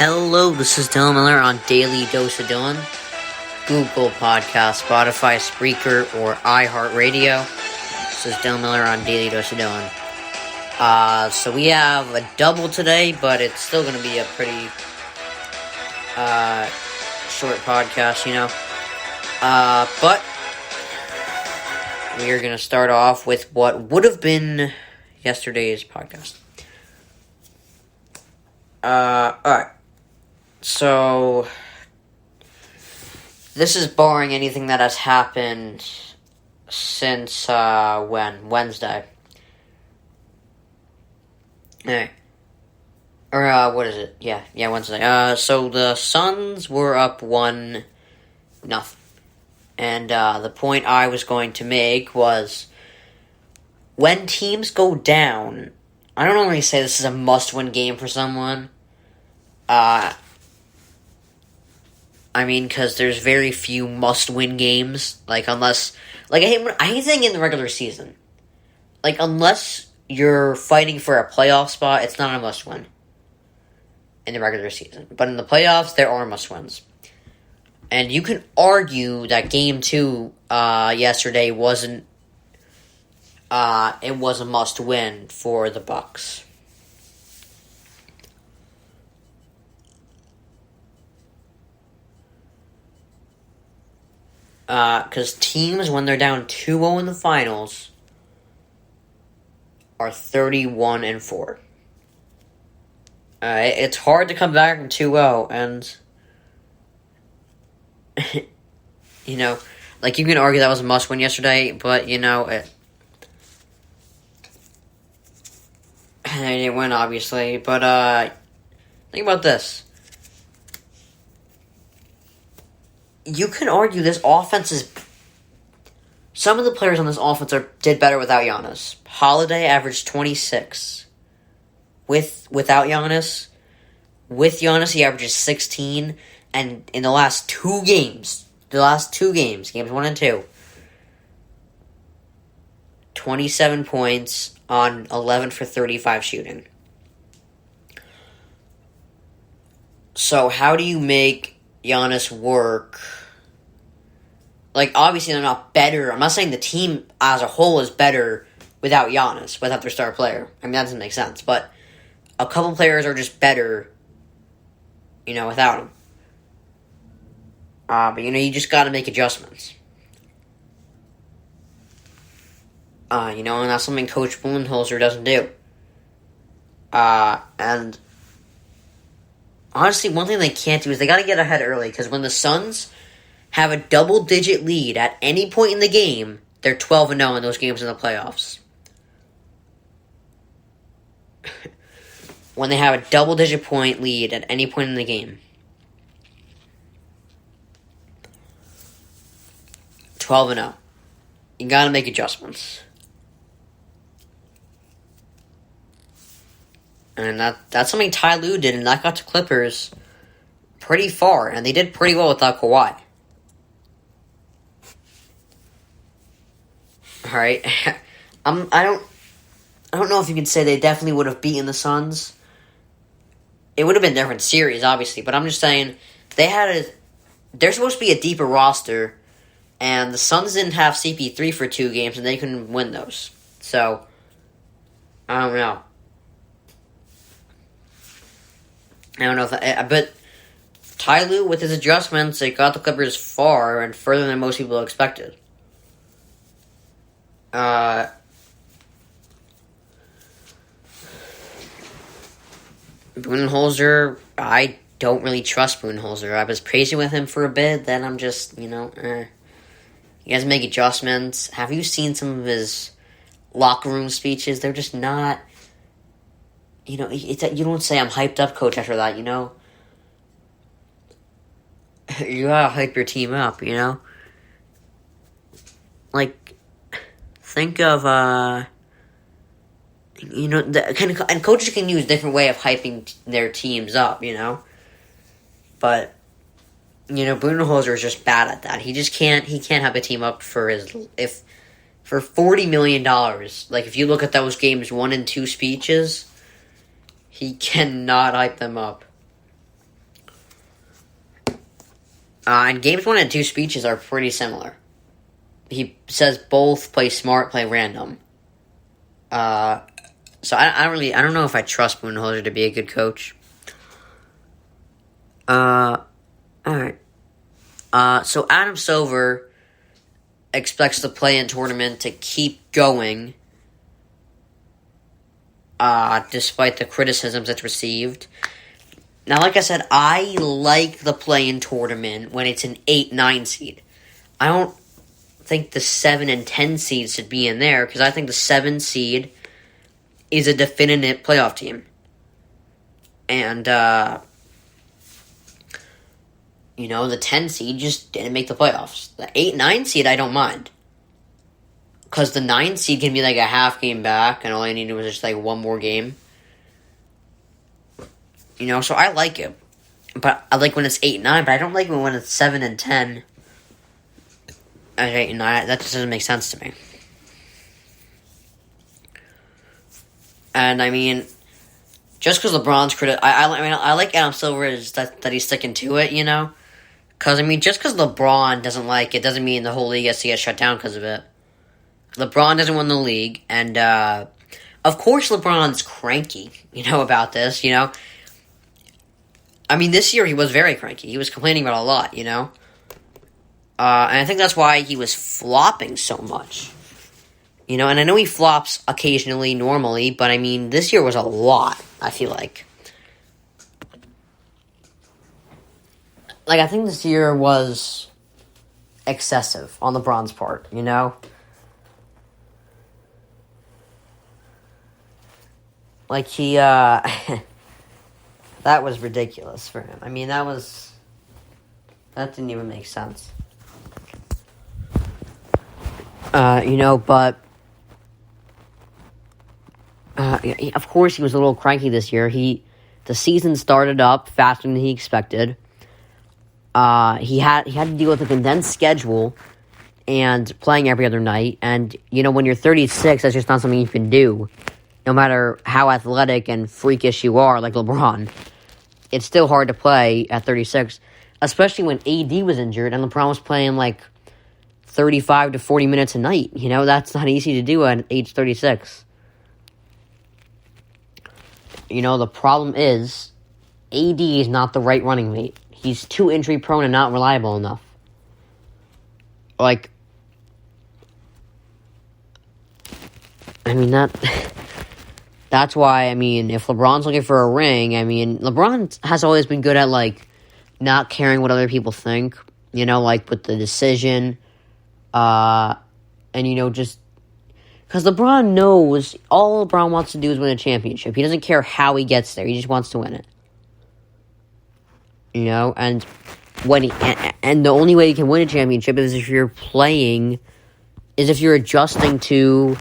Hello, this is Dylan Miller on Daily Dose of Dylan, Google Podcast, Spotify, Spreaker, or iHeartRadio. This is Dylan Miller on Daily Dose of Dylan. So we have a double today, but it's still going to be a pretty short podcast, but we are going to start off with what would have been yesterday's podcast. Alright. So, this is barring anything that has happened since, Wednesday. Alright. Or, what is it? Yeah, Wednesday. So the Suns were up 1-0. And, the point I was going to make was, when teams go down, I don't normally say this is a must-win game for someone. Because there's very few must-win games. I hate saying in the regular season. Unless you're fighting for a playoff spot, it's not a must-win in the regular season. But in the playoffs, there are must-wins. And you can argue that Game 2 yesterday wasn't... it was a must-win for the Bucks. Because teams, when they're down 2-0 in the finals, are 31-4. It's hard to come back from 2-0, and, you can argue that was a must-win yesterday, but, they didn't win, obviously, but, think about this. You can argue this offense is... Some of the players on this offense did better without Giannis. Holiday averaged 26. Without Giannis. With Giannis, he averages 16. And in the last two games, games 1 and 2, 27 points on 11 for 35 shooting. So how do you make Giannis work? Obviously they're not better. I'm not saying the team as a whole is better without Giannis, without their star player. That doesn't make sense. But a couple players are just better, without him. But, you just got to make adjustments. And that's something Coach Budenholzer doesn't do. And honestly, one thing they can't do is they got to get ahead early, because when the Suns have a double-digit lead at any point in the game, they're 12-0 in those games in the playoffs. When they have a double-digit point lead at any point in the game. 12-0. You got to make adjustments. And that's something Ty Lue did, and that got to Clippers pretty far, and they did pretty well without Kawhi. Alright. I don't know if you can say they definitely would have beaten the Suns. It would have been a different series, obviously, but I'm just saying they're supposed to be a deeper roster, and the Suns didn't have CP3 for 2 games, and they couldn't win those. So, I don't know. But Ty Lue, with his adjustments, it got the Clippers far and further than most people expected. Budenholzer, I don't really trust Budenholzer. I was patient with him for a bit, then I'm just, He has to make adjustments. Have you seen some of his locker room speeches? They're just not... you don't say, "I'm hyped up, coach," after that, You gotta hype your team up, think of, and coaches can use a different way of hyping their teams up, But, Budenholzer is just bad at that. He can't hype a team up for $40 million. If you look at those games 1 and 2 speeches, he cannot hype them up. And games 1 and 2 speeches are pretty similar. He says both play smart, play random. So I don't know if I trust Budenholzer to be a good coach. Alright. So Adam Silver expects the play-in tournament to keep going, despite the criticisms it's received. Now, like I said, I like the play-in tournament when it's an 8-9 seed. I don't think the 7 and 10 seeds should be in there, because I think the 7 seed is a definitive playoff team. And, the 10 seed just didn't make the playoffs. The 8-9 seed, I don't mind. Because the 9 seed can be like a half game back, and all you needed was just like one more game. So I like it. But I like when it's 8-9, but I don't like when it's 7 and 10. And 8-9, that just doesn't make sense to me. And I mean, just because LeBron's I like Adam Silver is that he's sticking to it, Because, just because LeBron doesn't like it doesn't mean the whole league has to get shut down because of it. LeBron doesn't win the league, and, of course LeBron's cranky, about this, this year he was very cranky. He was complaining about a lot, and I think that's why he was flopping so much. And I know he flops occasionally, normally, but, this year was a lot, I feel like. I think this year was excessive on LeBron's part, He, that was ridiculous for him. That didn't even make sense. But, of course he was a little cranky this year. The season started up faster than he expected. He had to deal with a condensed schedule and playing every other night. And, when you're 36, that's just not something you can do. No matter how athletic and freakish you are, like LeBron. It's still hard to play at 36. Especially when AD was injured and LeBron was playing, 35 to 40 minutes a night. That's not easy to do at age 36. The problem is, AD is not the right running mate. He's too injury prone and not reliable enough. That's why, if LeBron's looking for a ring, LeBron has always been good at, not caring what other people think, with the decision, and, just, because LeBron knows, all LeBron wants to do is win a championship. He doesn't care how he gets there, he just wants to win it. And and the only way you can win a championship is if you're adjusting to,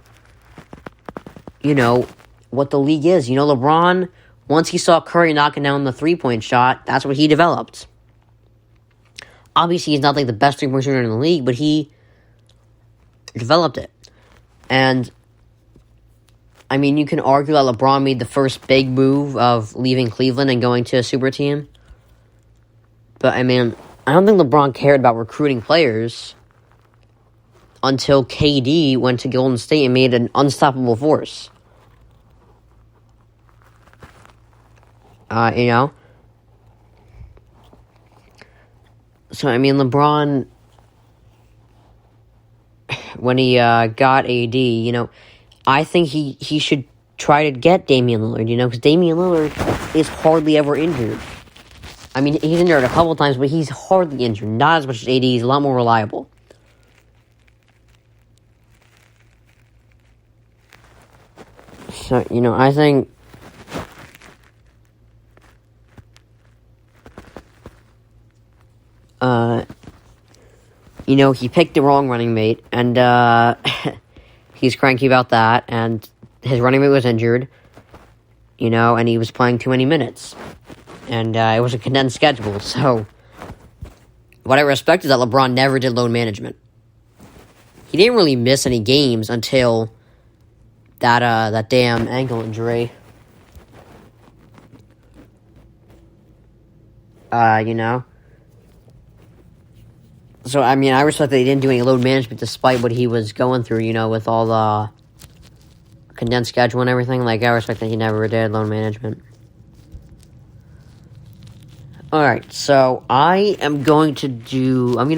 what the league is. LeBron, once he saw Curry knocking down the three-point shot, that's what he developed. Obviously, he's not the best three-point shooter in the league, but he developed it. And, you can argue that LeBron made the first big move of leaving Cleveland and going to a super team. But, I don't think LeBron cared about recruiting players until KD went to Golden State and made an unstoppable force. So, LeBron, when he got AD, I think he should try to get Damian Lillard, because Damian Lillard is hardly ever injured. He's injured a couple times, but he's hardly injured. Not as much as AD. He's a lot more reliable. So, I think he picked the wrong running mate, and he's cranky about that, and his running mate was injured, and he was playing too many minutes. And it was a condensed schedule, so what I respect is that LeBron never did load management. He didn't really miss any games until that damn ankle injury. So, I mean, I respect that he didn't do any load management despite what he was going through, with all the condensed schedule and everything. Like, I respect that he never did load management. Alright, so I'm going to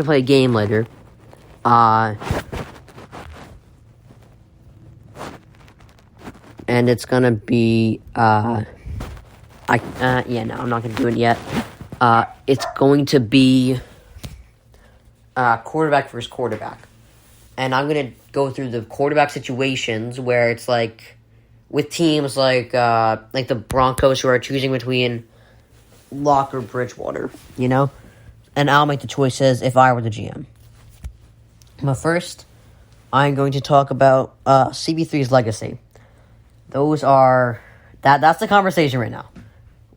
play a game later. And it's gonna be, I'm not gonna do it yet. It's going to be, quarterback versus quarterback. And I'm gonna go through the quarterback situations where it's like, with teams like the Broncos who are choosing between Locke or Bridgewater, And I'll make the choices if I were the GM. But first, I'm going to talk about CB3's legacy. That's the conversation right now.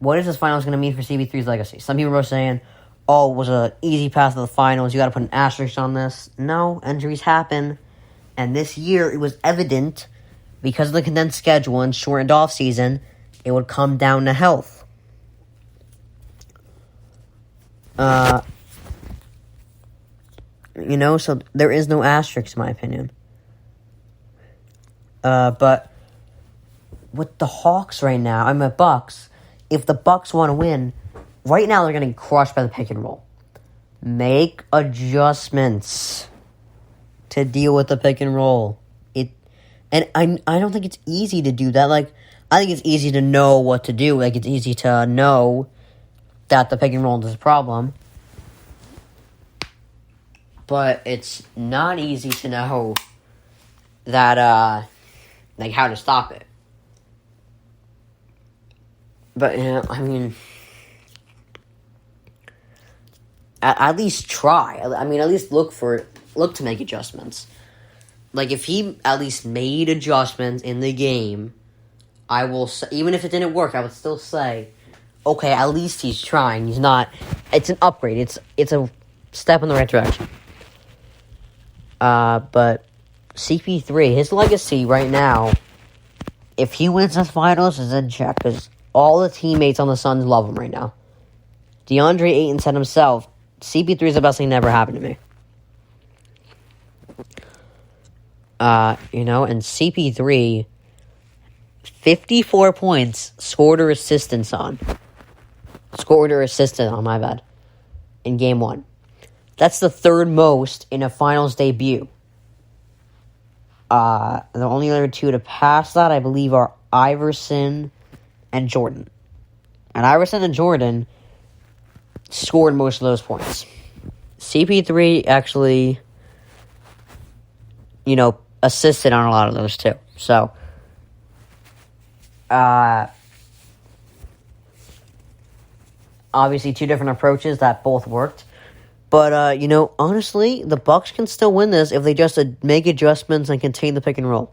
What is this finals going to mean for CB3's legacy? Some people are saying, it was an easy path to the finals. You got to put an asterisk on this. No, injuries happen. And this year, it was evident, because of the condensed schedule and shortened off season, it would come down to health. So there is no asterisk in my opinion. But with the Hawks right now, I'm at Bucks. If the Bucks want to win, right now they're getting crushed by the pick and roll. Make adjustments to deal with the pick and roll. I don't think it's easy to do that. Like, I think it's easy to know what to do. Like, it's easy to know that the pick and roll is a problem. But it's not easy to know that, how to stop it. But, at least try. At least look to make adjustments. Like, if he at least made adjustments in the game, I will say, even if it didn't work, I would still say, okay, at least he's trying. He's not, it's an upgrade. It's a step in the right direction. But CP3, his legacy right now, if he wins the finals, is in check, because all the teammates on the Suns love him right now. DeAndre Ayton said himself, CP3 is the best thing that ever happened to me. And CP3, 54 points, scored or assisted on, my bad, in Game 1. That's the third most in a finals debut. The only other two to pass that, I believe, are Iverson and Jordan. And Iverson and Jordan scored most of those points. CP3 actually, assisted on a lot of those too. So, obviously two different approaches that both worked. But, honestly, the Bucks can still win this if they just make adjustments and contain the pick and roll.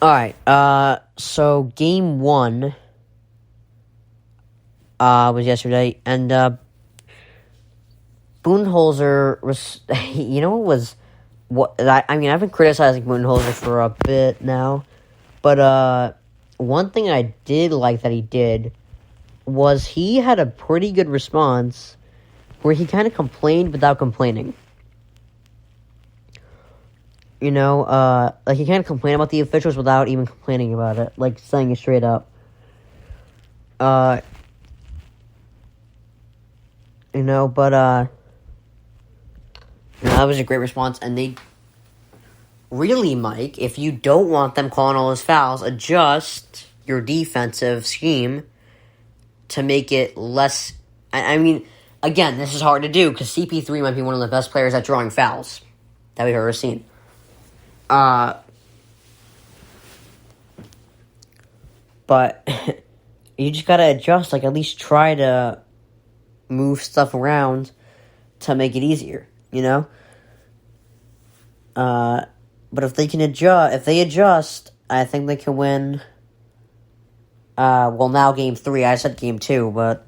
Alright, so Game 1 was yesterday, and Budenholzer was, I've been criticizing Budenholzer for a bit now, but one thing I did like that he did was he had a pretty good response where he kind of complained without complaining. He kind of complained about the officials without even complaining about it, like saying it straight up. That was a great response, and they really, Mike, if you don't want them calling all those fouls, adjust your defensive scheme to make it less. Again, this is hard to do because CP3 might be one of the best players at drawing fouls that we've ever seen. But you just gotta adjust, at least try to move stuff around to make it easier, But if they adjust, I think they can win. Now Game 3, I said Game 2, but